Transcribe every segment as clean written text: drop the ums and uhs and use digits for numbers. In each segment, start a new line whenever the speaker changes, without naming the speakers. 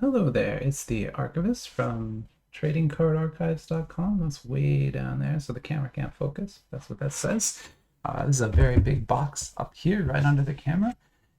Hello there, it's the archivist from tradingcardarchives.com. That's way down there, so the camera can't focus. That's what that says. This is a very big box up here, right under the camera.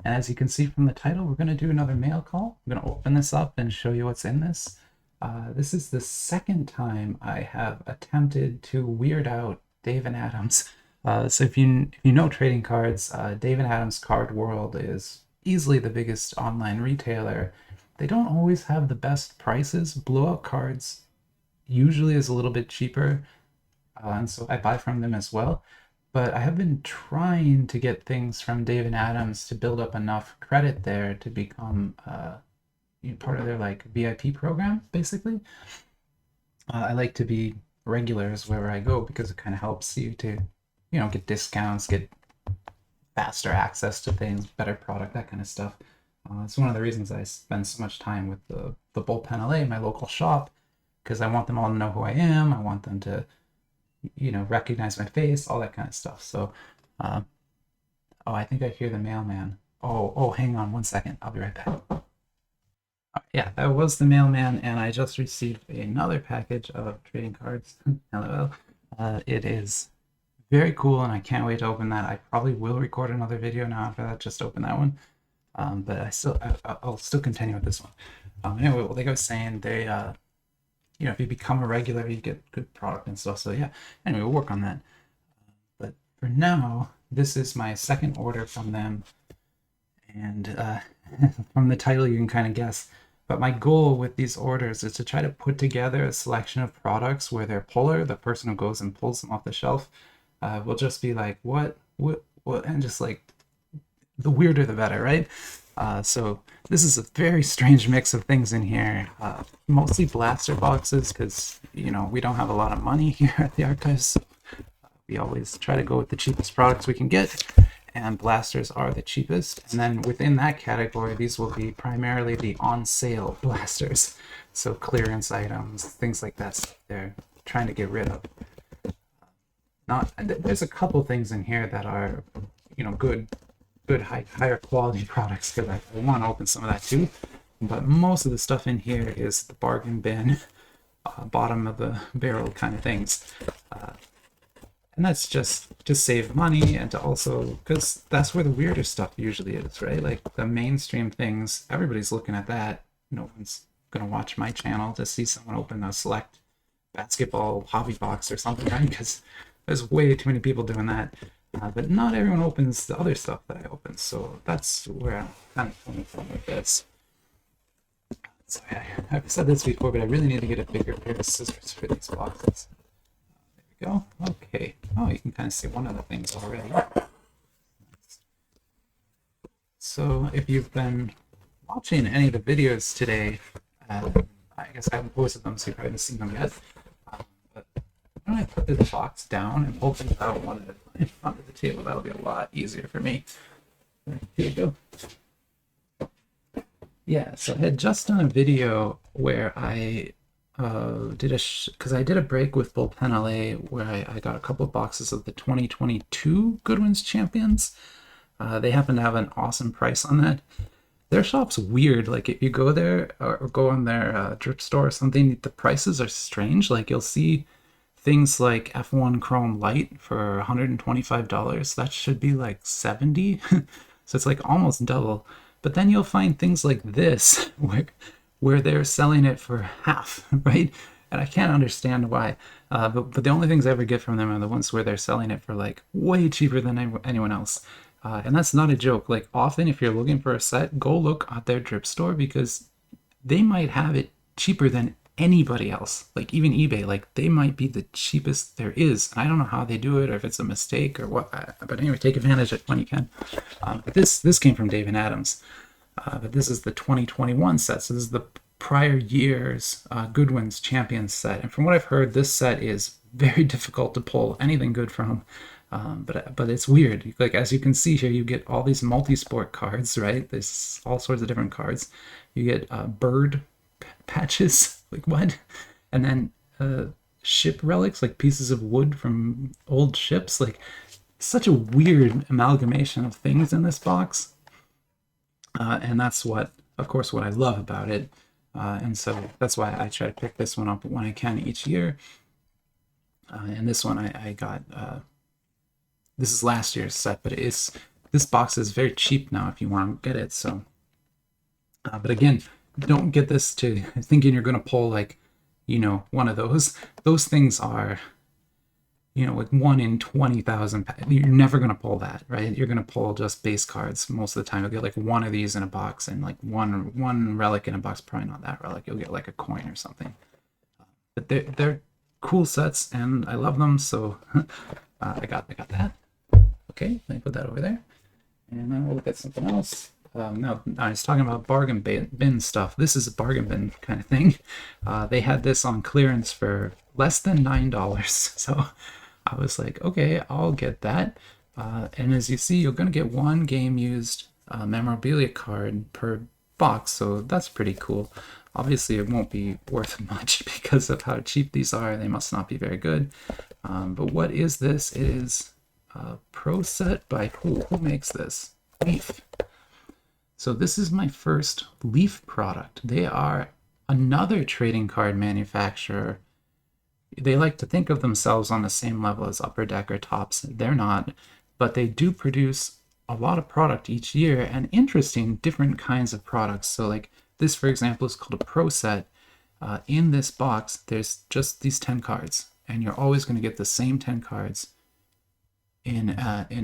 And as you can see from the title, we're going to do another mail call. I'm going to open this up and show you what's in this. This is the second time I have attempted to weird out Dave and Adams. So if you know trading cards, Dave and Adams Card World is easily the biggest online retailer. They don't always have the best prices. Blowout cards usually is a little bit cheaper, and so I buy from them as well. But I have been trying to get things from Dave and Adams to build up enough credit there to become part of their like VIP program, basically. I like to be regulars wherever I go because it kind of helps you to, get discounts, get faster access to things, better product, that kind of stuff. It's one of the reasons I spend so much time with the bullpen LA, my local shop, because I want them all to know who I am. I want them to, recognize my face, all that kind of stuff. So, oh, I think I hear the mailman. Oh, hang on 1 second. I'll be right back. Yeah, that was the mailman, and I just received another package of trading cards. LOL. It is very cool, and I can't wait to open that. I probably will record another video now after that. Just open that one. But I'll still continue with this one. Anyway, like I was saying, they, if you become a regular, you get good product and stuff. So yeah, anyway, we'll work on that. But for now, this is my second order from them. And from the title, you can kind of guess. But my goal with these orders is to try to put together a selection of products where their puller, the person who goes and pulls them off the shelf, will just be like, what, and just like, the weirder the better, right? So this is a very strange mix of things in here. Mostly blaster boxes because, we don't have a lot of money here at the archives. So we always try to go with the cheapest products we can get, and blasters are the cheapest. And then within that category, these will be primarily the on sale blasters. So clearance items, things like that, they're trying to get rid of. There's a couple things in here that are, good higher quality products because I want to open some of that too. But most of the stuff in here is the bargain bin, bottom of the barrel kind of things. And that's just to save money and to also, because that's where the weirder stuff usually is, right? Like the mainstream things, everybody's looking at that. No one's going to watch my channel to see someone open a select basketball hobby box or something, right? Because there's way too many people doing that. But not everyone opens the other stuff that I open, so that's where I'm kind of coming from with this. So yeah, I've said this before, but I really need to get a bigger pair of scissors for these boxes. There we go. Okay. Oh, you can kind of see one of the things already. So if you've been watching any of the videos today, I guess I haven't posted them, so you probably haven't seen them yet. But when I put this box down and pull things out one at a time onto the table, that'll be a lot easier for me. Here we go. Yeah, so I had just done a video where I because I did a break with Bullpen LA where I got a couple of boxes of the 2022 Goodwin's Champions. They happen to have an awesome price on that. Their shop's weird. Like if you go there or go on their drip store or something, the prices are strange. Like you'll see things like F1 Chrome Light for $125. That should be like 70. So it's like almost double. But then you'll find things like this where they're selling it for half, right? And I can't understand why. But the only things I ever get from them are the ones where they're selling it for like way cheaper than anyone else. And that's not a joke. Like often if you're looking for a set, go look at their drip store because they might have it cheaper than anybody else. Like even eBay, like they might be the cheapest there is. I don't know how they do it or if it's a mistake or what. But anyway, take advantage of it when you can. But this came from Dave and Adams. But this is the 2021 set. So this is the prior year's Goodwin's Champions set. And from what I've heard, this set is very difficult to pull anything good from. But it's weird. Like as you can see here, you get all these multi-sport cards, right? There's all sorts of different cards. You get bird patches, like what? And then ship relics, like pieces of wood from old ships. Like such a weird amalgamation of things in this box. And that's what, of course, what I love about it. And so that's why I try to pick this one up when I can each year. And this one I got, this is last year's set, but this box is very cheap now if you want to get it. So, but again, don't get this to thinking you're going to pull like, one of those. Those things are, like 1 in 20,000. You're never going to pull that, right? You're going to pull just base cards most of the time. You'll get like one of these in a box and like one relic in a box. Probably not that relic. You'll get like a coin or something. But they're cool sets and I love them. So I got that. Okay, let me put that over there. And then we'll look at something else. Now, I was talking about bargain bin stuff. This is a bargain bin kind of thing. They had this on clearance for less than $9. So I was like, okay, I'll get that. And as you see, you're going to get one game used memorabilia card per box. So that's pretty cool. Obviously, it won't be worth much because of how cheap these are. They must not be very good. But what is this? It is a Pro set by who? Who makes this? Leaf. So this is my first Leaf product. They are another trading card manufacturer. They like to think of themselves on the same level as Upper Deck or Topps. They're not, but they do produce a lot of product each year and interesting different kinds of products. So like this, for example, is called a Pro set. In this box, there's just these 10 cards, and you're always going to get the same 10 cards in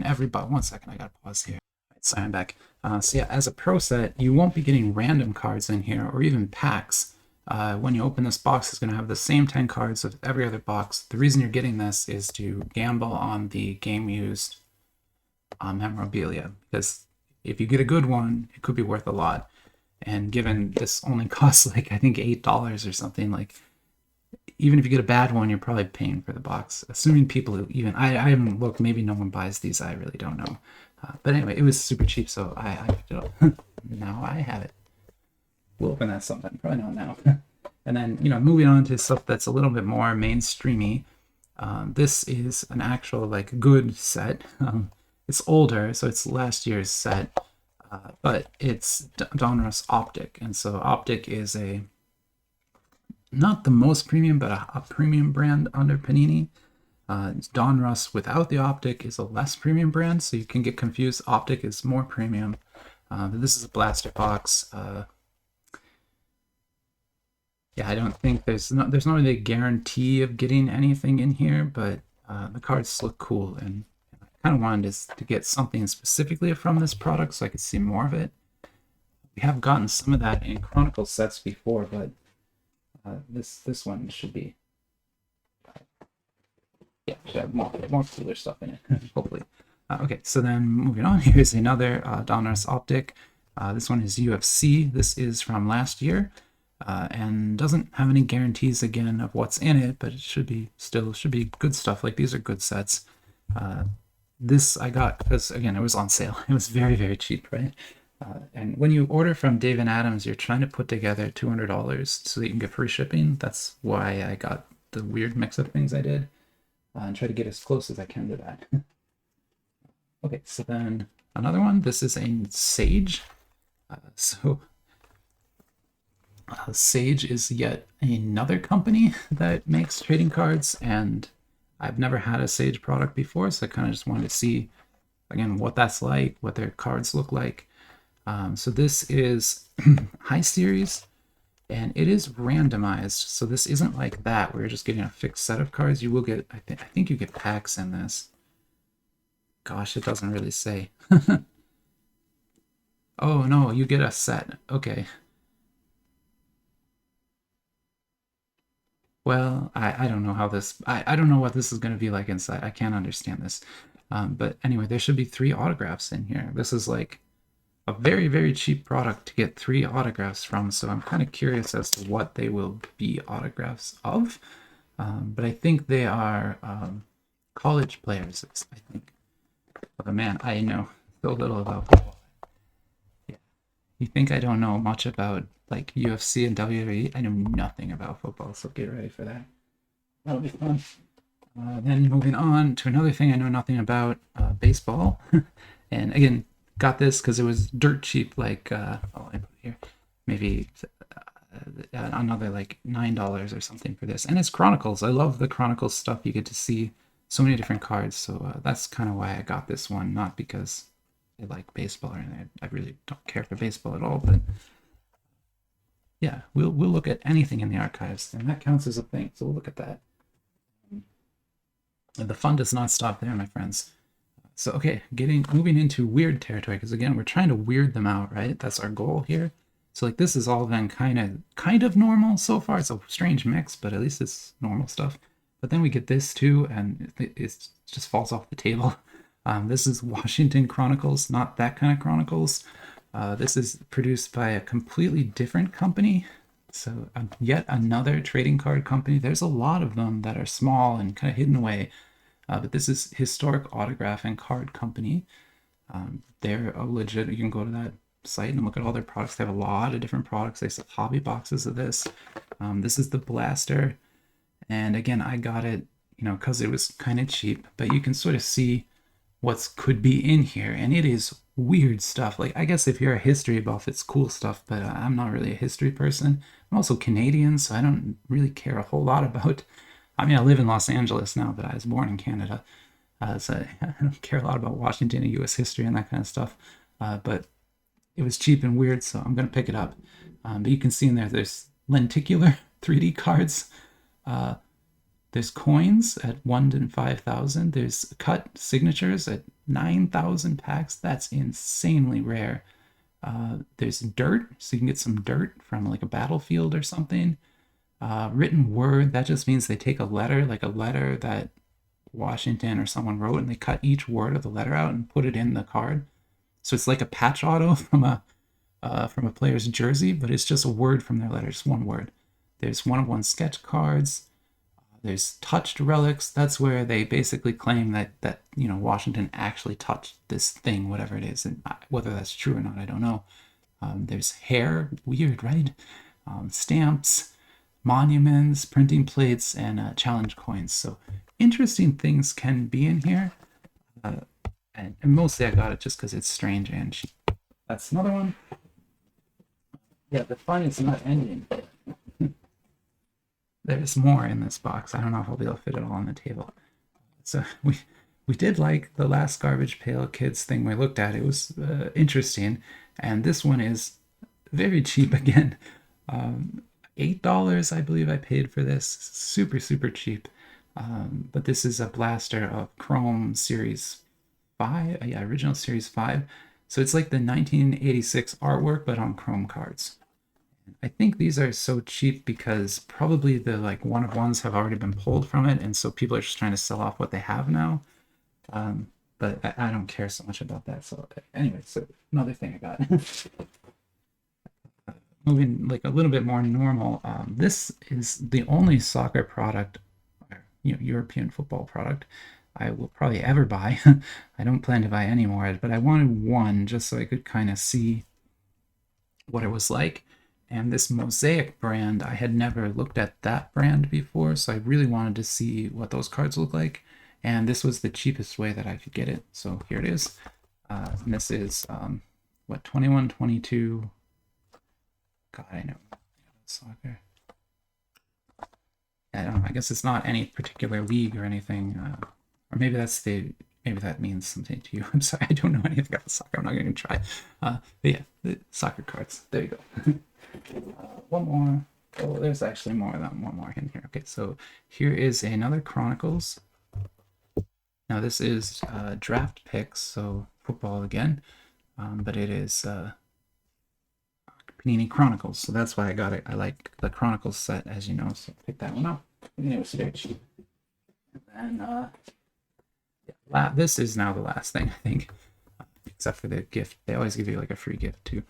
every box. One second, I gotta pause here. Sorry, I'm back. So yeah, as a Pro set, you won't be getting random cards in here or even packs. When you open this box, it's going to have the same 10 cards of every other box. The reason you're getting this is to gamble on the game used memorabilia, because if you get a good one, it could be worth a lot. And given this only costs like I think $8 or something, like even if you get a bad one, you're probably paying for the box. Assuming people even I haven't looked, maybe no one buys these. I really don't know. But anyway, it was super cheap, so I picked it up. Now I have it. We'll open that sometime. Probably not now. And then, moving on to stuff that's a little bit more mainstreamy. This is an actual, like, good set. It's older, so it's last year's set. But it's Donruss Optic. And so Optic is not the most premium, but a premium brand under Panini. Donruss without the Optic is a less premium brand, so you can get confused. Optic is more premium. But this is a blaster box. Yeah, I don't think there's not really a guarantee of getting anything in here, but the cards look cool, and I kind of wanted to get something specifically from this product so I could see more of it. We have gotten some of that in Chronicle sets before, but this one should be. Yeah, should have more cooler stuff in it, hopefully. Okay, so then moving on, here's another Donruss Optic. This one is UFC. This is from last year, and doesn't have any guarantees again of what's in it, but it should be good stuff. Like, these are good sets. This I got because, again, it was on sale. It was very, very cheap, right? And when you order from Dave & Adams, you're trying to put together $200 so that you can get free shipping. That's why I got the weird mix-up things I did. And try to get as close as I can to that. Okay, so then another one. This is a Sage. Sage is yet another company that makes trading cards, and I've never had a Sage product before, so I kind of just wanted to see, again, what that's like, what their cards look like. So this is High Series. And it is randomized, so this isn't like that where you're just getting a fixed set of cards. You will get, I think you get packs in this. Gosh, it doesn't really say. Oh no, you get a set. Okay. Well, I don't know how this, I don't know what this is going to be like inside. I can't understand this. But anyway, there should be 3 autographs in here. This is like a very, very cheap product to get 3 autographs from, so I'm kind of curious as to what they will be autographs of. But I think they are college players, I think. But man, I know so little about football. Yeah. You think I don't know much about like UFC and WWE? I know nothing about football, so get ready for that. That'll be fun. Then moving on to another thing I know nothing about, baseball. And again, got this because it was dirt cheap, like, I put it here, maybe another like $9 or something for this. And it's Chronicles. I love the Chronicles stuff. You get to see so many different cards. So that's kind of why I got this one, not because I like baseball or anything. I really don't care for baseball at all, but yeah, we'll look at anything in the archives, and that counts as a thing. So we'll look at that. And the fun does not stop there, my friends. So okay, moving into weird territory, because again, we're trying to weird them out, right? That's our goal here. So like this is all then kind of normal so far. It's a strange mix, but at least it's normal stuff. But then we get this too, and it just falls off the table. This is Washington Chronicles, not that kind of Chronicles. This is produced by a completely different company. So yet another trading card company. There's a lot of them that are small and kind of hidden away. But this is Historic Autograph and Card Company. They're a legit, you can go to that site and look at all their products. They have a lot of different products. They sell hobby boxes of this. This is the Blaster. And again, I got it, because it was kind of cheap, but you can sort of see what could be in here. And it is weird stuff. Like, I guess if you're a history buff, it's cool stuff, but I'm not really a history person. I'm also Canadian, so I don't really care a whole lot about, I live in Los Angeles now, but I was born in Canada. So I don't care a lot about Washington and U.S. history and that kind of stuff. But it was cheap and weird, so I'm going to pick it up. But you can see in there's lenticular 3D cards. There's coins at 1 to 5,000. There's cut signatures at 9,000 packs. That's insanely rare. There's dirt, so you can get some dirt from like a battlefield or something. Written word, that just means they take a letter, like a letter that Washington or someone wrote, and they cut each word of the letter out and put it in the card. So it's like a patch auto from a player's jersey, but it's just a word from their letter, just one word. There's one-of-one sketch cards. There's touched relics. That's where they basically claim that Washington actually touched this thing, whatever it is, and whether that's true or not, I don't know. There's hair, weird, right? Stamps, monuments, printing plates, and challenge coins. So interesting things can be in here, and mostly I got it just because it's strange and cheap. That's another one. Yeah, the fun is not ending. There's more in this box. I don't know if I'll be able to fit it all on the table. So we did like the last Garbage Pail Kids thing we looked at. It was interesting, and this one is very cheap again. $8, I believe I paid for this. Super, super cheap. But this is a blaster of Chrome Series 5. Yeah, original Series 5. So it's like the 1986 artwork, but on Chrome cards. I think these are so cheap because probably the like one-of-ones have already been pulled from it, and so people are just trying to sell off what they have now. But I don't care so much about that. So anyway, so another thing I got. Moving like a little bit more normal. This is the only soccer product, European football product I will probably ever buy. I don't plan to buy any more, but I wanted one just so I could kind of see what it was like. And this Mosaic brand, I had never looked at that brand before, so I really wanted to see what those cards look like. And this was the cheapest way that I could get it. So here it is. And this is, 21, 22. God, I know. Soccer. I don't know. I guess it's not any particular league or anything. Or maybe maybe that means something to you. I'm sorry, I don't know anything about soccer. I'm not going to try. But yeah, the soccer cards. There you go. One more. Oh, there's actually more than one more in here. Okay, so here is another Chronicles. Now this is draft picks, so football again, but it is Panini Chronicles, so that's why I got it. I like the Chronicles set, as you know, so pick that one up. And it was very cheap. And then this is now the last thing, I think, except for the gift. They always give you like a free gift too.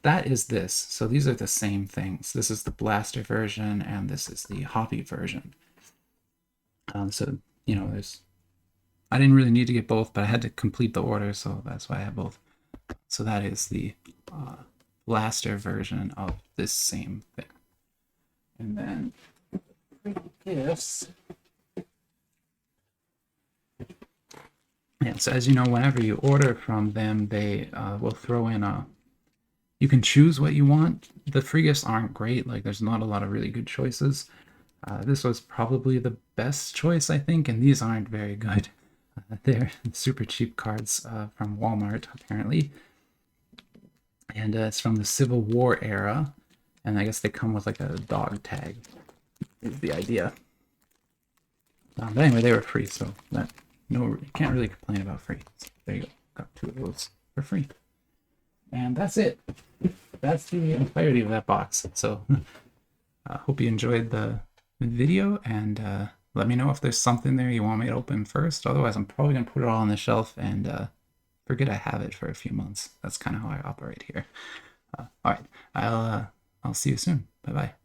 That is this. So these are the same things. This is the Blaster version, and this is the hobby version. So, I didn't really need to get both, but I had to complete the order, so that's why I have both. So that is the Blaster version of this same thing. And then gifts. Yeah, so as you know, whenever you order from them, they will throw in a You can choose what you want. The free gifts aren't great. Like, there's not a lot of really good choices. This was probably the best choice, I think, and these aren't very good. They're super cheap cards from Walmart, apparently. And it's from the Civil War era. And I guess they come with like a dog tag, is the idea. But anyway, they were free, so that you can't really complain about free. So there you go. Got 2 of those for free. And that's it. That's the entirety of that box. So I hope you enjoyed the video, and let me know if there's something there you want me to open first. Otherwise, I'm probably going to put it all on the shelf and forget I have it for a few months. That's kind of how I operate here. All right. I'll see you soon. Bye-bye.